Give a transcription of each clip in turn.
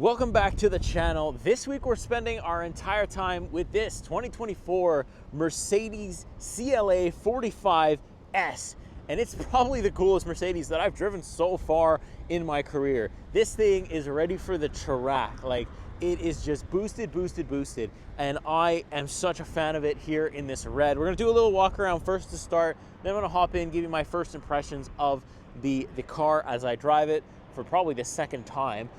Welcome back to the channel. This week we're spending our entire time with this 2024 Mercedes CLA 45S. And it's probably the coolest Mercedes that I've driven so far in my career. This thing is ready for the track. Like, it is just boosted. And I am such a fan of it here in this red. We're gonna do a little walk around first to start. Then I'm gonna hop in, give you my first impressions of the car as I drive it for probably the second time.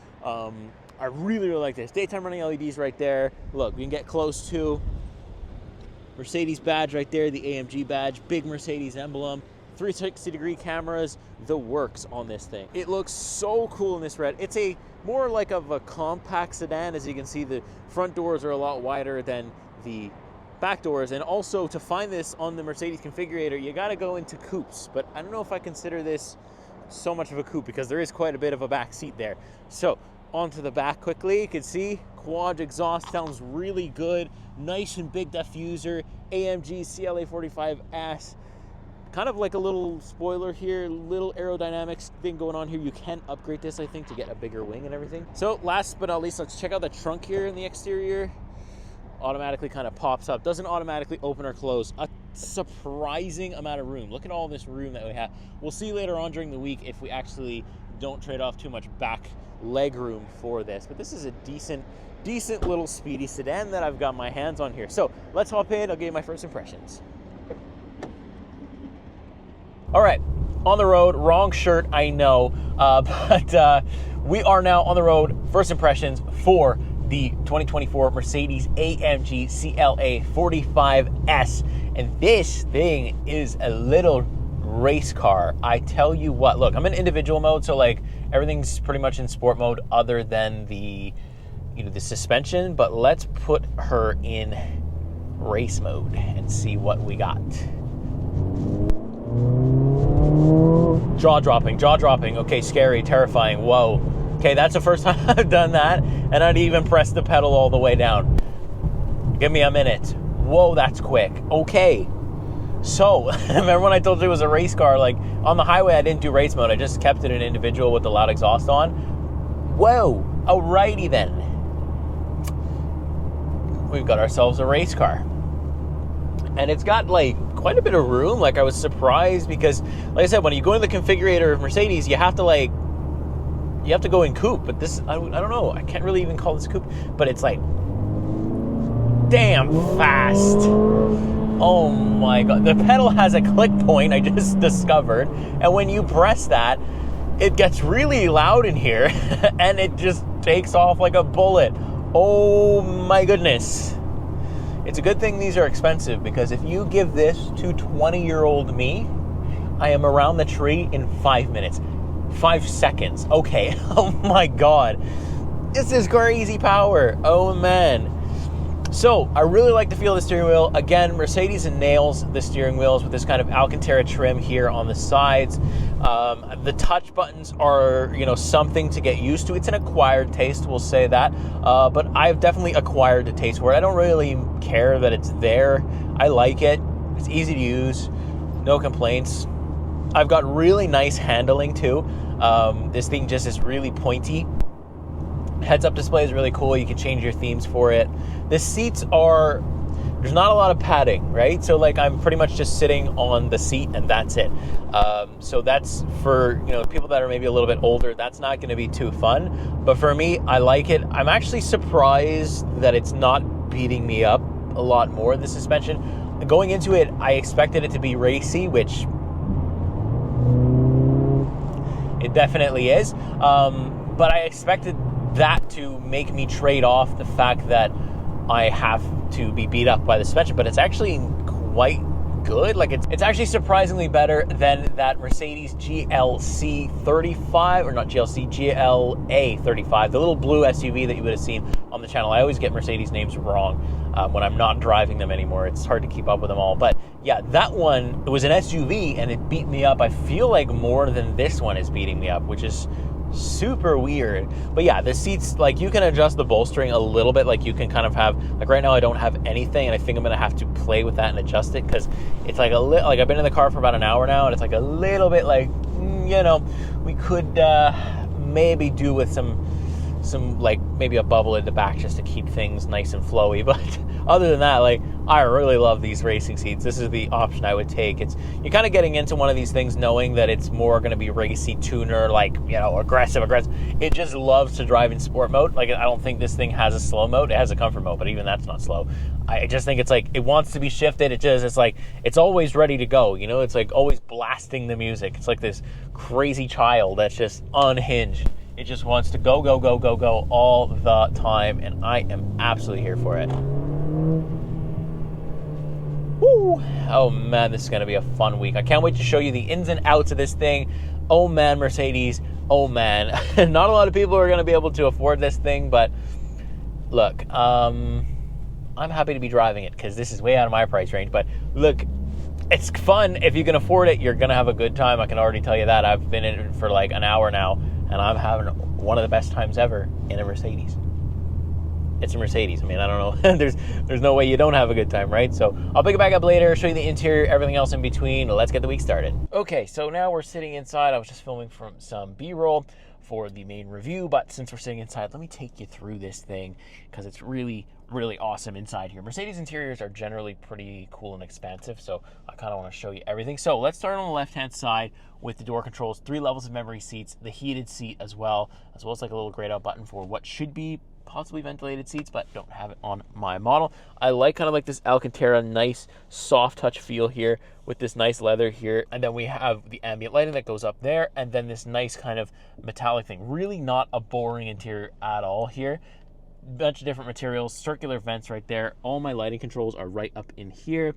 I really like this. Daytime running LEDs right there. Look, we can get close to Mercedes badge right there, the AMG badge, big Mercedes emblem, 360-degree cameras, the works on this thing. It looks so cool in this red. It's a more like of a compact sedan. As you can see, the front doors are a lot wider than the back doors. And also, to find this on the Mercedes configurator, you gotta go into coupes. But I don't know if I consider this so much of a coupe because there is quite a bit of a back seat there. So onto the back quickly. You can see quad exhaust sounds really good. Nice and big diffuser. AMG CLA 45S. Kind of like a little spoiler here, little aerodynamics thing going on here. You can upgrade this, I think, to get a bigger wing and everything. So last but not least, let's check out the trunk here in the exterior. Automatically kind of pops up. Doesn't automatically open or close. A surprising amount of room. Look at all this room that we have. We'll see later on during the week if we actually don't trade off too much back leg room for this. But this is a decent little speedy sedan that I've got my hands on here. So let's hop in. I'll give you my first impressions. All right, on the road. Wrong shirt, I know, but we are now on the road. First impressions for the 2024 Mercedes AMG CLA 45S. And this thing is a little race car. I tell you what, look, I'm in individual mode, so like everything's pretty much in sport mode other than the, the suspension, but let's put her in race mode and see what we got. Jaw dropping. Okay, scary, terrifying. Whoa. Okay, that's the first time I've done that, and I'd even press the pedal all the way down. Give me a minute. Whoa, that's quick. Okay. So, remember when I told you it was a race car? Like, on the highway, I didn't do race mode. I just kept it in individual with the loud exhaust on. Whoa. Alrighty then. We've got ourselves a race car. And it's got, like, quite a bit of room. Like, I was surprised because, like I said, when you go into the configurator of Mercedes, you have to, like, you have to go in coupe. But this, I don't know. I can't really even call this coupe. But it's, like, damn fast. Oh my God. The pedal has a click point, I just discovered. And when you press that, it gets really loud in here and it just takes off like a bullet. Oh my goodness. It's a good thing these are expensive, because if you give this to 20-year-old me, I am around the tree in 5 minutes. 5 seconds. Okay. Oh my God. This is crazy power. Oh man. So, I really like the feel of the steering wheel. Again, Mercedes nails the steering wheels with this kind of Alcantara trim here on the sides. The touch buttons are, something to get used to. It's an acquired taste, we'll say that. But I've definitely acquired the taste for it. I don't really care that it's there. I like it. It's easy to use. No complaints. I've got really nice handling too. This thing just is really pointy. Heads-up display is really cool. You can change your themes for it. The seats are, there's not a lot of padding, right? So like I'm pretty much just sitting on the seat and that's it. So that's for, people that are maybe a little bit older, that's not going to be too fun. But for me, I like it. I'm actually surprised that it's not beating me up a lot more, the suspension. Going into it, I expected it to be racy, which it definitely is. But I expected that to make me trade off the fact that I have to be beat up by the suspension, but it's actually quite good. Like it's actually surprisingly better than that Mercedes GLC 35, or not GLC, GLA 35, the little blue SUV that you would have seen on the channel. I always get Mercedes names wrong when I'm not driving them anymore. It's hard to keep up with them all. But yeah, that one, it was an SUV and it beat me up. I feel like more than this one is beating me up, which is super weird. But yeah, the seats, like you can adjust the bolstering a little bit. Like you can kind of have, like right now I don't have anything, and I think I'm gonna have to play with that and adjust it, because it's like like I've been in the car for about an hour now, and it's like a little bit like, we could maybe do with some some like maybe a bubble in the back just to keep things nice and flowy. But other than that, like, I really love these racing seats. This is the option I would take. You're kind of getting into one of these things knowing that it's more going to be racy tuner, like, you know, aggressive. It just loves to drive in sport mode. Like, I don't think this thing has a slow mode. It has a comfort mode, but even that's not slow. I just think it's like, it wants to be shifted. It's like, it's always ready to go. You know, it's like always blasting the music. It's like this crazy child that's just unhinged. It just wants to go, go, go, go, go all the time, and I am absolutely here for it. Woo! Oh man, this is going to be a fun week. I can't wait to show you the ins and outs of this thing. Oh man, Mercedes. Oh man. Not a lot of people are going to be able to afford this thing, but look, I'm happy to be driving it because this is way out of my price range. But look, it's fun. If you can afford it, you're going to have a good time. I can already tell you that. I've been in it for like an hour now, and I'm having one of the best times ever in a Mercedes. It's a Mercedes. I mean, I don't know. There's no way you don't have a good time, right? So I'll pick it back up later, show you the interior, everything else in between. Let's get the week started. Okay, so now we're sitting inside. I was just filming from some B-roll for the main review, but since we're sitting inside, let me take you through this thing because it's really, really awesome inside here. Mercedes interiors are generally pretty cool and expansive, so I kind of want to show you everything. So let's start on the left-hand side with the door controls, 3 levels of memory seats, the heated seat as well as like a little grayed out button for what should be possibly ventilated seats, but don't have it on my model. I like kind of like this Alcantara, nice soft touch feel here with this nice leather here. And then we have the ambient lighting that goes up there, and then this nice kind of metallic thing. Really not a boring interior at all here. Bunch of different materials, circular vents right there. All my lighting controls are right up in here.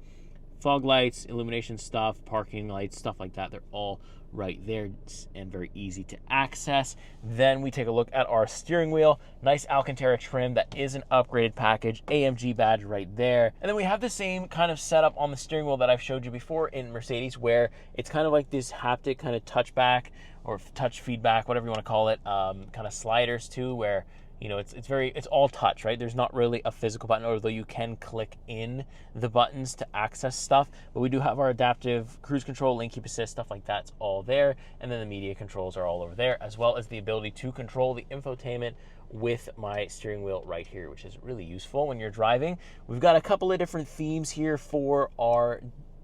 Fog lights, illumination stuff, parking lights, stuff like that. They're all right there and very easy to access. Then we take a look at our steering wheel. Nice Alcantara trim that is an upgraded package. AMG badge right there. And then we have the same kind of setup on the steering wheel that I've showed you before in Mercedes, where it's kind of like this haptic kind of touchback or touch feedback, whatever you want to call it, kind of sliders too, where you know, it's all touch, right? There's not really a physical button, although you can click in the buttons to access stuff. But we do have our adaptive cruise control, lane keep assist, stuff like that's all there. And then the media controls are all over there, as well as the ability to control the infotainment with my steering wheel right here, which is really useful when you're driving. We've got a couple of different themes here for our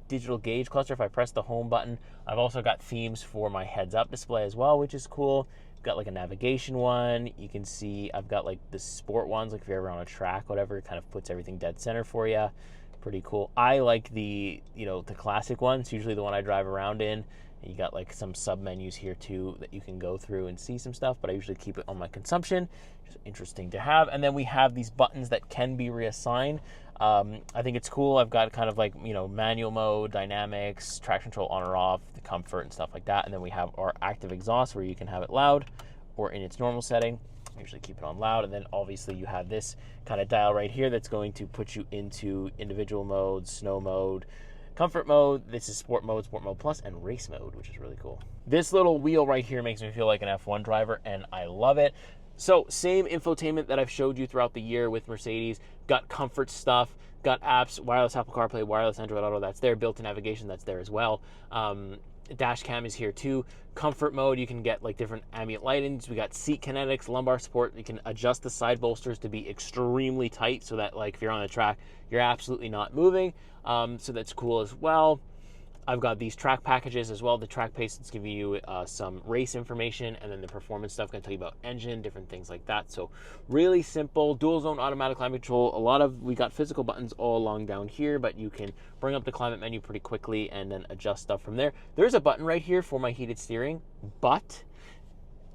digital gauge cluster. If I press the home button, I've also got themes for my heads-up display as well, which is cool. Got like a navigation one. You can see I've got like the sport ones, like if you're ever on a track, whatever, it kind of puts everything dead center for you. Pretty cool. I like the, you know, the classic ones, usually the one I drive around in. And you got like some sub menus here too that you can go through and see some stuff, but I usually keep it on my consumption. Just interesting to have. And then we have these buttons that can be reassigned. I think it's cool. I've got kind of like, you know, manual mode, dynamics, traction control on or off, the comfort and stuff like that. And then we have our active exhaust where you can have it loud or in its normal setting. I usually keep it on loud. And then obviously you have this kind of dial right here that's going to put you into individual mode, snow mode, comfort mode. This is sport mode plus, and race mode, which is really cool. This little wheel right here makes me feel like an F1 driver, and I love it. So same infotainment that I've showed you throughout the year with Mercedes. Got comfort stuff, got apps, wireless Apple CarPlay, wireless Android Auto, that's there. Built-in navigation, that's there as well. Dash cam is here too. Comfort mode, you can get like different ambient lightings. We got seat kinetics, lumbar support. You can adjust the side bolsters to be extremely tight so that like if you're on the track, you're absolutely not moving. So that's cool as well. I've got these track packages as well. The track pace is giving you some race information, and then the performance stuff going to tell you about engine, different things like that. So really simple, dual zone automatic climate control. We got physical buttons all along down here, but you can bring up the climate menu pretty quickly and then adjust stuff from there. There's a button right here for my heated steering, but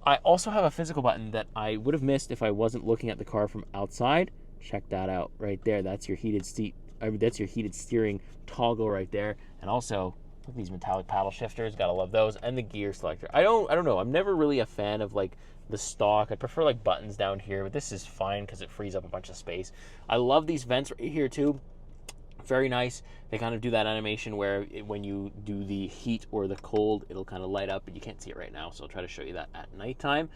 I also have a physical button that I would have missed if I wasn't looking at the car from outside. Check that out right there. That's your heated seat. That's your heated steering toggle right there. And also, look at these metallic paddle shifters. Gotta love those. And the gear selector. I don't know. I'm never really a fan of like the stock. I prefer like buttons down here, but this is fine because it frees up a bunch of space. I love these vents right here too. Very nice. They kind of do that animation where when you do the heat or the cold, it'll kind of light up, but you can't see it right now. So I'll try to show you that at nighttime.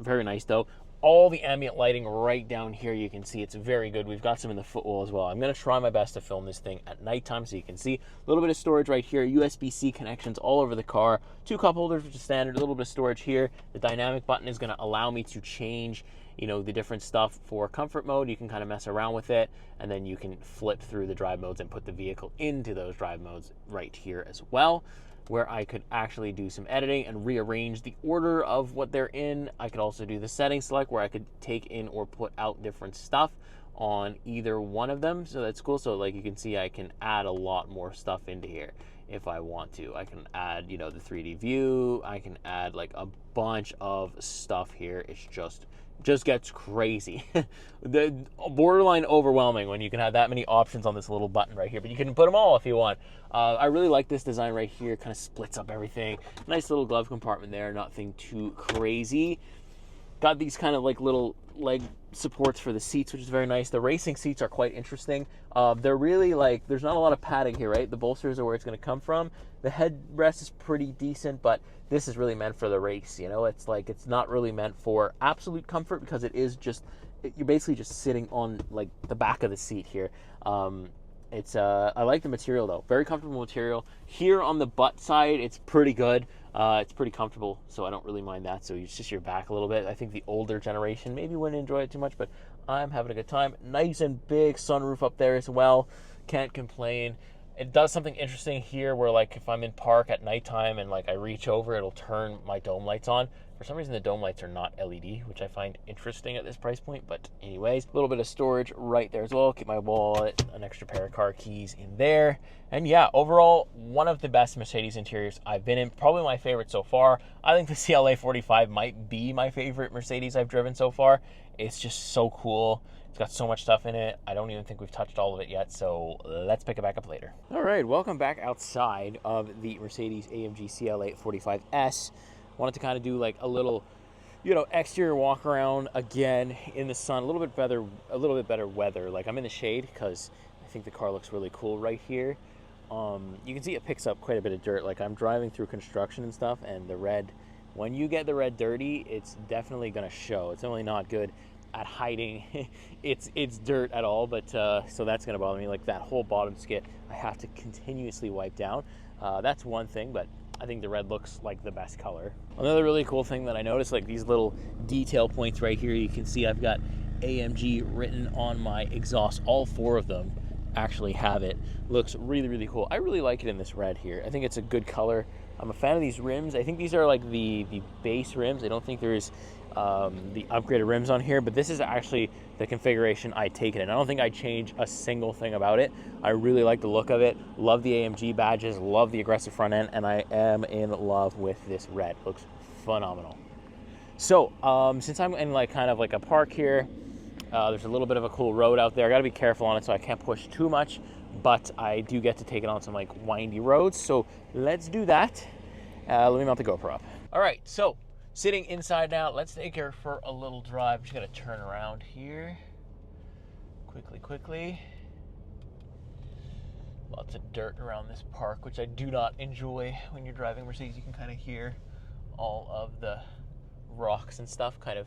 Very nice though. all the ambient lighting right down here. You can see it's very good. We've got some in the footwell as well. I'm going to try my best to film this thing at nighttime so you can see. A little bit of storage right here, USB-C connections all over the car, 2 cup holders, which is standard, a little bit of storage here. The dynamic button is going to allow me to change, you know, the different stuff for comfort mode. You can kind of mess around with it, and then you can flip through the drive modes and put the vehicle into those drive modes right here as well, where I could actually do some editing and rearrange the order of what they're in. I could also do the setting select where I could take in or put out different stuff on either one of them. So that's cool. So like you can see, I can add a lot more stuff into here if I want to. I can add, you know, the 3D view. I can add like a bunch of stuff here. It's just gets crazy. The borderline overwhelming when you can have that many options on this little button right here, but you can put them all if you want. I really like this design right here. Kind of splits up everything. Nice little glove compartment there, nothing too crazy. Got these kind of like little leg supports for the seats, which is very nice. The racing seats are quite interesting. They're really like, there's not a lot of padding here, right? The bolsters are where it's going to come from. The headrest is pretty decent, but this is really meant for the race, you know? It's like, it's not really meant for absolute comfort because it is just, you're basically just sitting on like the back of the seat here. I like the material though, very comfortable material. Here on the butt side, it's pretty good. It's pretty comfortable, so I don't really mind that. So it's just your back a little bit. I think the older generation maybe wouldn't enjoy it too much, but I'm having a good time. Nice and big sunroof up there as well. Can't complain. It does something interesting here where like if I'm in park at nighttime and like I reach over, it'll turn my dome lights on. For some reason, the dome lights are not LED, which I find interesting at this price point. But anyways, a little bit of storage right there as well. Keep my wallet, an extra pair of car keys in there. And yeah, overall, one of the best Mercedes interiors I've been in. Probably my favorite so far. I think the CLA 45 might be my favorite Mercedes I've driven so far. It's just so cool. It's got so much stuff in it. I don't even think we've touched all of it yet, so let's pick it back up later. All right, welcome back outside of the Mercedes AMG CLA 45S. Wanted to kind of do like a little, you know, exterior walk around again in the sun, a little bit better weather. Like I'm in the shade because I think the car looks really cool right here. You can see it picks up quite a bit of dirt. Like I'm driving through construction and stuff, and the red, when you get the red dirty, it's definitely gonna show. It's really not good at hiding it's dirt at all, but so that's gonna bother me. Like that whole bottom skid I have to continuously wipe down. That's one thing, but I think the red looks like the best color. Another really cool thing that I noticed, like these little detail points right here, you can see I've got AMG written on my exhaust. All 4 of them actually have it. Looks really, really cool. I really like it in this red here. I think it's a good color. I'm a fan of these rims. I think these are like the base rims. I don't think there's the upgraded rims on here, but this is actually the configuration I take it in. I don't think I change a single thing about it. I really like the look of it. Love the AMG badges, love the aggressive front end, and I am in love with this red. Looks phenomenal. So since I'm in like kind of like a park here, there's a little bit of a cool road out there. I gotta be careful on it so I can't push too much, but I do get to take it on some like windy roads. So let's do that. Let me mount the GoPro up. All right, so sitting inside now, let's take her for a little drive. Just gotta turn around here. Quickly. Lots of dirt around this park, which I do not enjoy when you're driving Mercedes. You can kind of hear all of the rocks and stuff kind of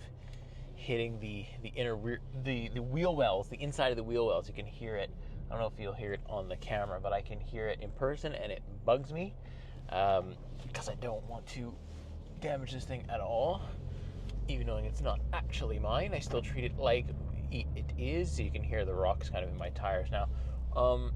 hitting the inner rear, the wheel wells, the inside of the wheel wells. You can hear it. I don't know if you'll hear it on the camera, but I can hear it in person, and it bugs me because I don't want to damage this thing at all. Even knowing it's not actually mine, I still treat it like it is. So you can hear the rocks kind of in my tires now. So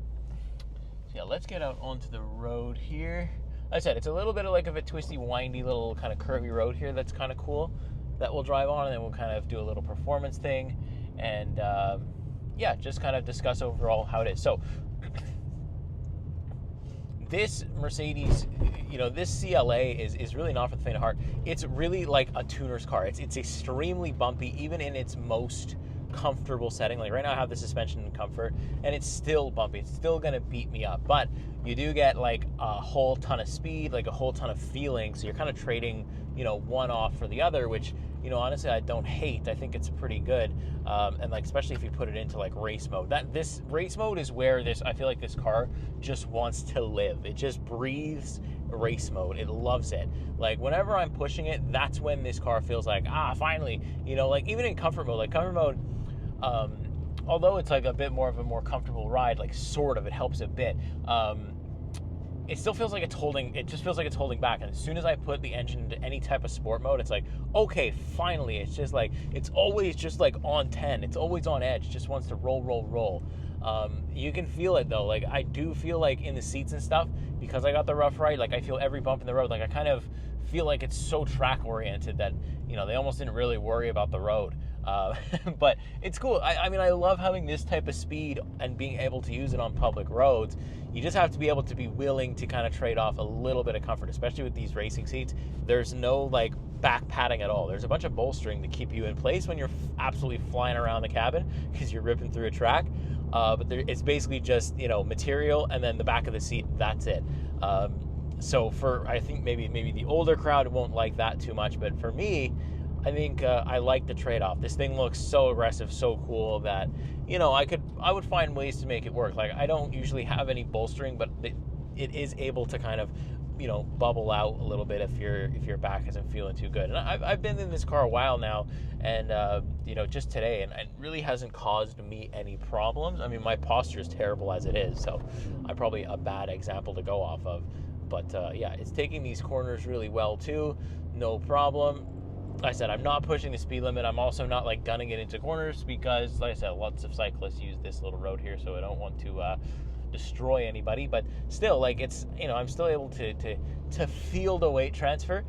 yeah, let's get out onto the road here. Like I said, it's a little bit of like a twisty, windy little kind of curvy road here. That's kind of cool that we'll drive on, and then we'll kind of do a little performance thing, and yeah, just kind of discuss overall how it is. So this Mercedes, you know, this CLA is really not for the faint of heart. It's really like a tuner's car. It's extremely bumpy, even in its most comfortable setting. Like right now I have the suspension and comfort, and it's still bumpy. It's still gonna beat me up, but you do get like a whole ton of speed, like a whole ton of feeling. So you're kind of trading, you know, one off for the other, which you know, honestly, I don't hate. I think it's pretty good, and like especially if you put it into like race mode. This race mode is where I feel like this car just wants to live. It just breathes race mode. It loves it. Like whenever I'm pushing it, that's when this car feels like, finally, you know, like even in comfort mode, although it's like a bit more of a more comfortable ride, like sort of, it helps a bit. It still feels like it just feels like it's holding back. And as soon as I put the engine into any type of sport mode, it's like, okay, finally. It's just like, it's always just like on 10. It's always on edge. It just wants to roll, roll, roll. You can feel it though. Like I do feel like in the seats and stuff, because I got the rough ride, like I feel every bump in the road. Like I kind of feel like it's so track oriented that, you know, they almost didn't really worry about the road. But it's cool. I mean, I love having this type of speed and being able to use it on public roads. You just have to be able to be willing to kind of trade off a little bit of comfort, especially with these racing seats. There's no like back padding at all. There's a bunch of bolstering to keep you in place when you're absolutely flying around the cabin because you're ripping through a track. But it's basically just, you know, material and then the back of the seat. That's it. So I think maybe the older crowd won't like that too much, but for me, I think I like the trade-off. This thing looks so aggressive, so cool that, you know, I would find ways to make it work. Like I don't usually have any bolstering, but it is able to kind of, you know, bubble out a little bit if your back isn't feeling too good. And I've been in this car a while now, and you know, just today, and it really hasn't caused me any problems. I mean, my posture is terrible as it is, so I'm probably a bad example to go off of. But yeah, it's taking these corners really well too, no problem. Like I said, I'm not pushing the speed limit. I'm also not like gunning it into corners because, like I said, lots of cyclists use this little road here, so I don't want to destroy anybody. But still, like it's, you know, I'm still able to feel the weight transfer,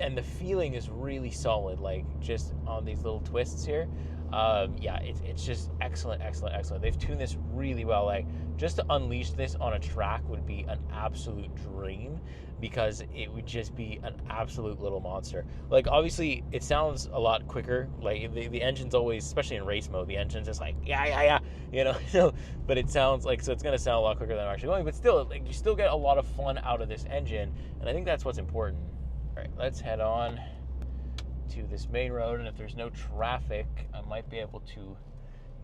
and the feeling is really solid. Like just on these little twists here. Yeah, it's just excellent. They've tuned this really well. Like just to unleash this on a track would be an absolute dream, because it would just be an absolute little monster. Like obviously it sounds a lot quicker. Like the engine's always, especially in race mode, the engine's just like yeah, you know. So, but it sounds like, so it's gonna sound a lot quicker than I'm actually going. But still, like you still get a lot of fun out of this engine, and I think that's what's important. All right, let's head on to this main road, and if there's no traffic, I might be able to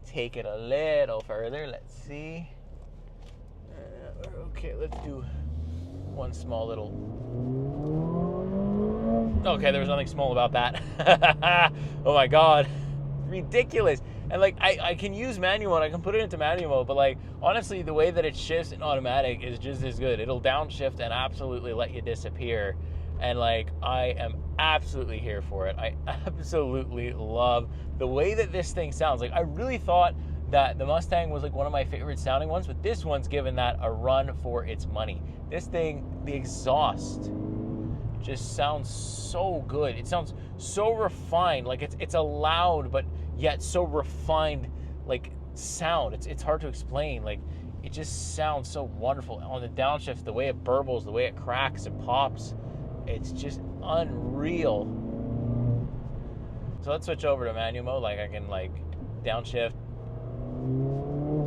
take it a little further. Let's see. Okay, let's do one small little. Okay, there was nothing small about that. Oh my god, ridiculous. And like I can use manual and I can put it into manual mode, but like honestly, the way that it shifts in automatic is just as good. It'll downshift and absolutely let you disappear. And like, I am absolutely here for it. I absolutely love the way that this thing sounds. Like, I really thought that the Mustang was like one of my favorite sounding ones, but this one's given that a run for its money. This thing, the exhaust just sounds so good. It sounds so refined. Like it's a loud, but yet so refined, like sound. It's hard to explain. Like it just sounds so wonderful. On the downshift, the way it burbles, the way it cracks and pops, it's just unreal. So let's switch over to manual mode. Like I can like downshift.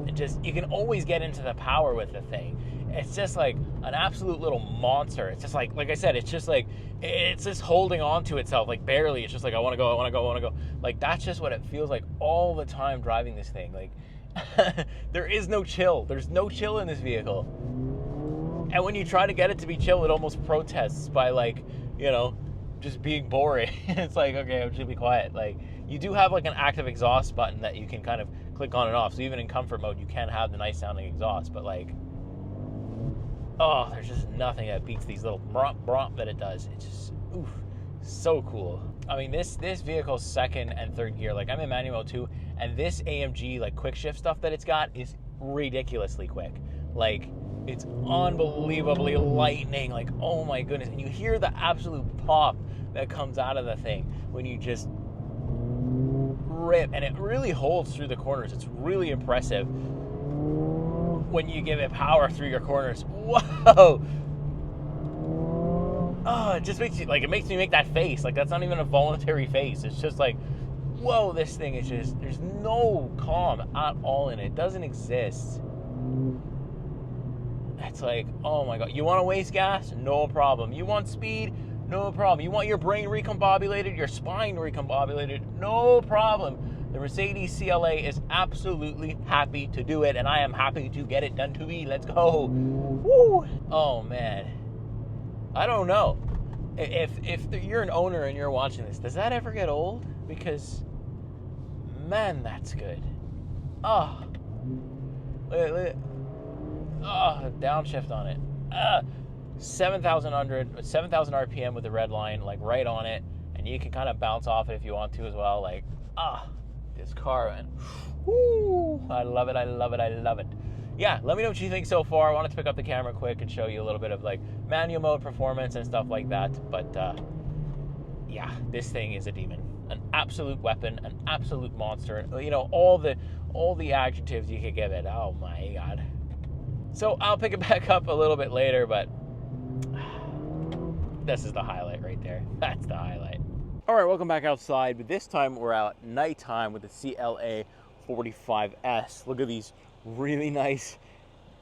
And just, you can always get into the power with the thing. It's just like an absolute little monster. It's just like I said, it's just like, it's just holding on to itself, like barely. It's just like, I want to go. Like that's just what it feels like all the time driving this thing. Like there is no chill. There's no chill in this vehicle. And when you try to get it to be chill, it almost protests by like, you know, just being boring. It's like, okay, I'm just gonna be quiet. Like you do have like an active exhaust button that you can kind of click on and off. So even in comfort mode, you can have the nice sounding exhaust, but like, oh, there's just nothing that beats these little bromp that it does. It's just, oof, so cool. I mean, this vehicle's second and third gear, like I'm in manual mode too, and this AMG like quick shift stuff that it's got is ridiculously quick. Like it's unbelievably lightning. Like, oh my goodness. And you hear the absolute pop that comes out of the thing when you just rip, and it really holds through the corners. It's really impressive when you give it power through your corners. Whoa! Oh, it just makes you, like, it makes me make that face. Like, that's not even a voluntary face. It's just like, whoa, this thing is just, there's no calm at all in it. It doesn't exist. It's like, oh my god. You want to waste gas? No problem. You want speed? No problem. You want your brain recombobulated, your spine recombobulated, no problem. The Mercedes CLA is absolutely happy to do it, and I am happy to get it done to me. Let's go. Woo! Oh, man. I don't know. If you're an owner and you're watching this, does that ever get old? Because, man, that's good. Oh. Look. Oh, downshift on it. 7,000 RPM with the red line, like right on it, and you can kind of bounce off it if you want to as well. Like, this car, man. Woo! I love it. I love it. I love it. Yeah, let me know what you think so far. I wanted to pick up the camera quick and show you a little bit of like manual mode performance and stuff like that. But yeah, this thing is a demon, an absolute weapon, an absolute monster. You know, all the adjectives you could give it. Oh my God. So I'll pick it back up a little bit later, but this is the highlight right there. That's the highlight. All right, welcome back outside, but this time we're out nighttime with the CLA 45S. Look at these really nice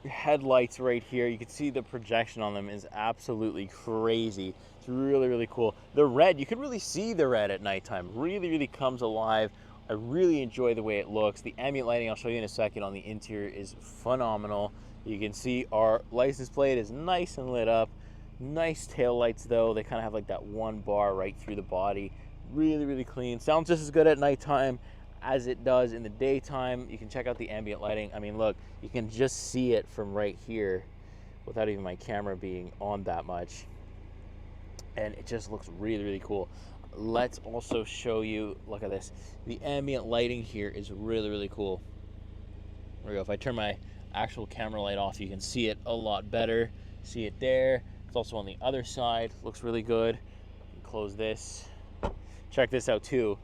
headlights right here. You can see the projection on them is absolutely crazy. It's really, really cool. The red, you can really see the red at nighttime. Really, really comes alive. I really enjoy the way it looks. The ambient lighting, I'll show you in a second, on the interior is phenomenal. You can see our license plate is nice and lit up. Nice tail lights though. They kind of have like that one bar right through the body. Really, really clean. Sounds just as good at nighttime as it does in the daytime. You can check out the ambient lighting. I mean, look, you can just see it from right here without even my camera being on that much. And it just looks really, really cool. Let's also show you, look at this. The ambient lighting here is really, really cool. There we go. If I turn my actual camera light off, you can see it a lot better. See it there. It's also on the other side. Looks really good. Close this. Check this out too.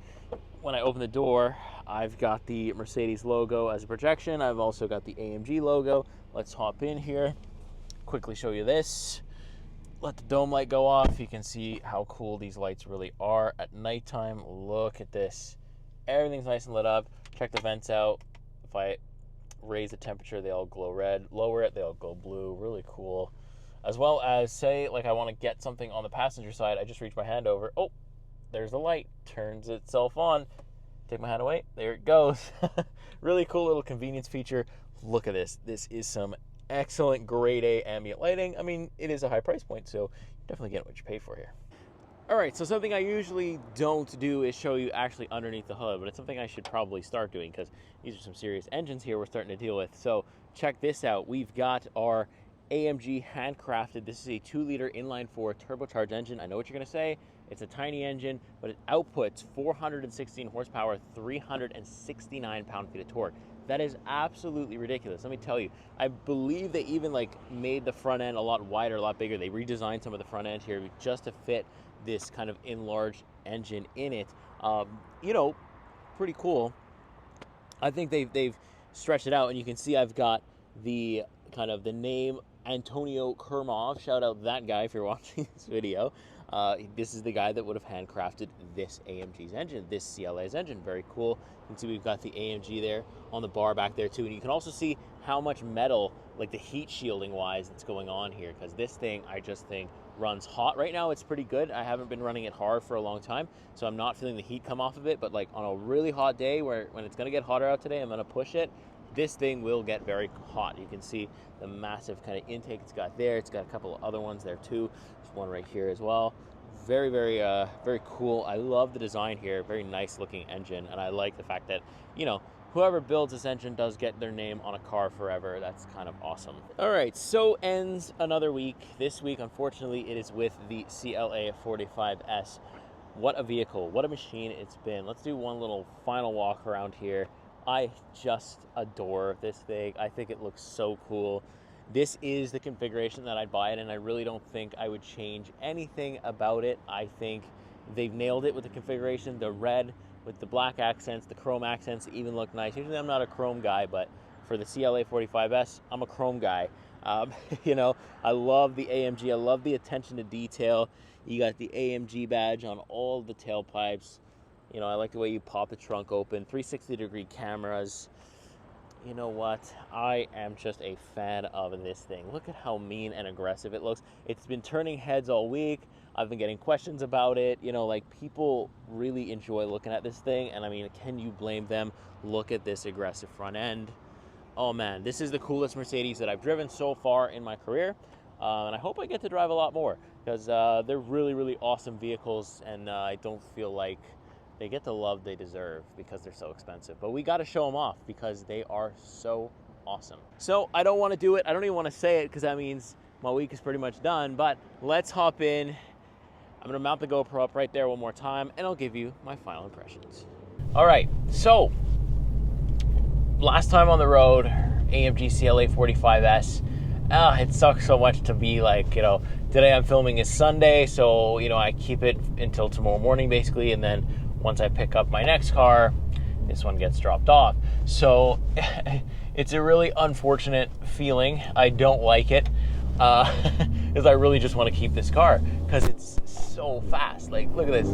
When I open the door, I've got the Mercedes logo as a projection. I've also got the AMG logo. Let's hop in here. Quickly show you this. Let the dome light go off. You can see how cool these lights really are at nighttime. Look at this. Everything's nice and lit up. Check the vents out. If I raise the temperature, they all glow red. Lower it, they all glow blue. Really cool. As well as, say, like I want to get something on the passenger side, I just reach my hand over. Oh, there's the light. Turns itself on. Take my hand away. There it goes. Really cool little convenience feature. Look at this. This is some excellent grade A ambient lighting. I mean, it is a high price point, so you definitely get what you pay for here. All right, so something I usually don't do is show you actually underneath the hood, but it's something I should probably start doing because these are some serious engines here we're starting to deal with. So check this out. We've got our AMG handcrafted. This is a 2-liter inline-4 turbocharged engine. I know what you're going to say. It's a tiny engine, but it outputs 416 horsepower, 369 pound-feet of torque. That is absolutely ridiculous. Let me tell you, I believe they even like made the front end a lot wider, a lot bigger. They redesigned some of the front end here just to fit this kind of enlarged engine in it. You know, pretty cool. I think they've stretched it out, and you can see I've got the kind of the name Antonio Kermov. Shout out that guy if you're watching this video. This is the guy that would have handcrafted this AMG's engine, this CLA's engine. Very cool. You can see we've got the AMG there on the bar back there too. And you can also see how much metal, like the heat shielding wise, that's going on here. Because this thing, I just think, runs hot. Right now it's pretty good. I haven't been running it hard for a long time, so I'm not feeling the heat come off of it. But like on a really hot day when it's going to get hotter out today, I'm going to push it. This thing will get very hot. You can see the massive kind of intake it's got there. It's got a couple of other ones there too. There's one right here as well. Very, very cool. I love the design here. Very nice looking engine, and I like the fact that, you know, whoever builds this engine does get their name on a car forever. That's kind of awesome. All right, so ends another week. This week, unfortunately, it is with the CLA 45S. What a vehicle, what a machine it's been. Let's do one little final walk around here. I just adore this thing. I think it looks so cool. This is the configuration that I'd buy it, and I really don't think I would change anything about it. I think they've nailed it with the configuration. The red with the black accents, the chrome accents even look nice. Usually I'm not a chrome guy, but for the CLA 45S, I'm a chrome guy. You know, I love the AMG. I love the attention to detail. You got the AMG badge on all the tailpipes. You know, I like the way you pop the trunk open, 360-degree cameras. You know what? I am just a fan of this thing. Look at how mean and aggressive it looks. It's been turning heads all week. I've been getting questions about it. You know, like, people really enjoy looking at this thing, and I mean, can you blame them? Look at this aggressive front end. Oh man, this is the coolest Mercedes that I've driven so far in my career, and I hope I get to drive a lot more, because they're really, really awesome vehicles, and I don't feel like they get the love they deserve because they're so expensive. But we got to show them off because they are so awesome. So I don't want to do it. I don't even want to say it because that means my week is pretty much done, but let's hop in. I'm going to mount the GoPro up right there one more time, and I'll give you my final impressions. All right, so last time on the road, AMG CLA 45S. It sucks so much to be like, you know, today I'm filming is Sunday, so, you know, I keep it until tomorrow morning basically, and then once I pick up my next car, this one gets dropped off. So it's a really unfortunate feeling. I don't like it, because I really just want to keep this car because it's so fast. Like, look at this.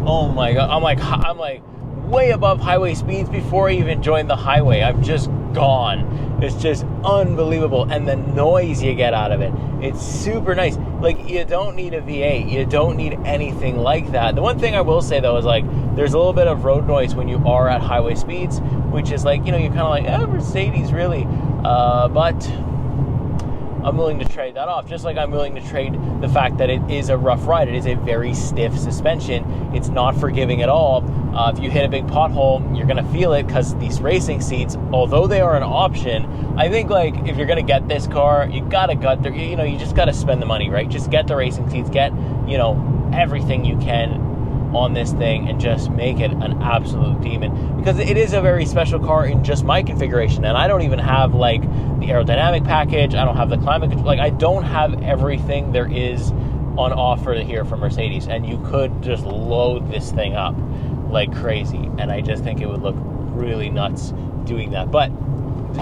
Oh my God, I'm like way above highway speeds before I even joined the highway. I'm just gone. It's just unbelievable. And the noise you get out of it, it's super nice. Like, you don't need a V8. You don't need anything like that. The one thing I will say though is, like, there's a little bit of road noise when you are at highway speeds, which is like, you know, you're kind of like, oh, Mercedes, really? But I'm willing to trade that off, just like I'm willing to trade the fact that it is a rough ride. It is a very stiff suspension. It's not forgiving at all. If you hit a big pothole, you're gonna feel it, because these racing seats, although they are an option, I think, like, if you're gonna get this car, you gotta gut there. You know, you just gotta spend the money, right? Just get the racing seats, get, you know, everything you can on this thing, and just make it an absolute demon, because it is a very special car in just my configuration. And I don't even have, like, the aerodynamic package. I don't have the climate control. Like, I don't have everything there is on offer here from Mercedes, and you could just load this thing up like crazy, and I just think it would look really nuts doing that. But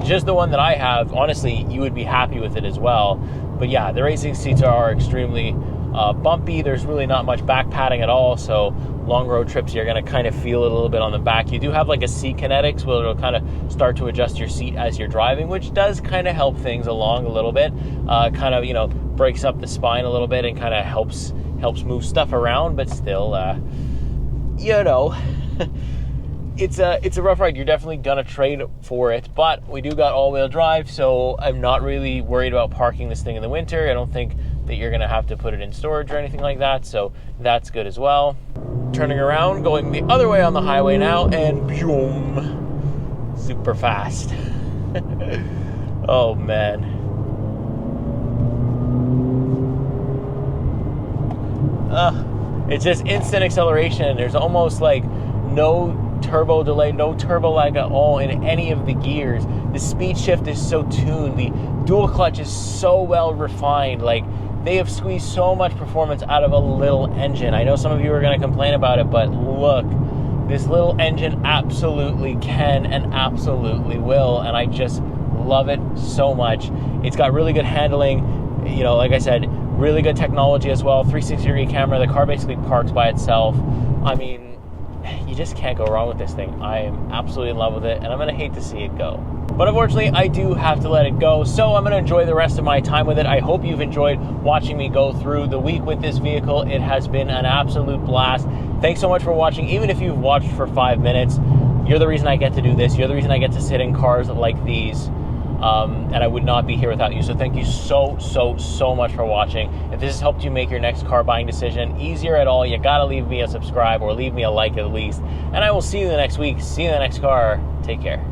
just the one that I have, honestly, you would be happy with it as well. But yeah, the racing seats are extremely bumpy. There's really not much back padding at all, so long road trips, you're going to kind of feel it a little bit on the back. You do have like a seat kinetics where it'll kind of start to adjust your seat as you're driving, which does kind of help things along a little bit. Kind of, you know, breaks up the spine a little bit and kind of helps move stuff around, but still, you know, it's a rough ride. You're definitely gonna trade for it, but we do got all-wheel drive, so I'm not really worried about parking this thing in the winter. I don't think that you're gonna have to put it in storage or anything like that, so that's good as well. Turning around, going the other way on the highway now, and boom, super fast. Oh man. It's just instant acceleration. There's almost like no turbo delay, no turbo lag at all in any of the gears. The speed shift is so tuned. The dual clutch is so well refined. Like, they have squeezed so much performance out of a little engine. I know some of you are going to complain about it, but look, this little engine absolutely can and absolutely will, and I just love it so much. It's got really good handling, you know, like I said, really good technology as well. 360-degree camera. The car basically parks by itself. I mean, you just can't go wrong with this thing. I am absolutely in love with it, and I'm going to hate to see it go. But unfortunately, I do have to let it go, so I'm going to enjoy the rest of my time with it. I hope you've enjoyed watching me go through the week with this vehicle. It has been an absolute blast. Thanks so much for watching. Even if you've watched for 5 minutes, you're the reason I get to do this. You're the reason I get to sit in cars like these. And I would not be here without you. So thank you so much for watching. If this has helped you make your next car buying decision easier at all, you gotta leave me a subscribe or leave me a like at least. And I will see you the next week. See you in the next car. Take care.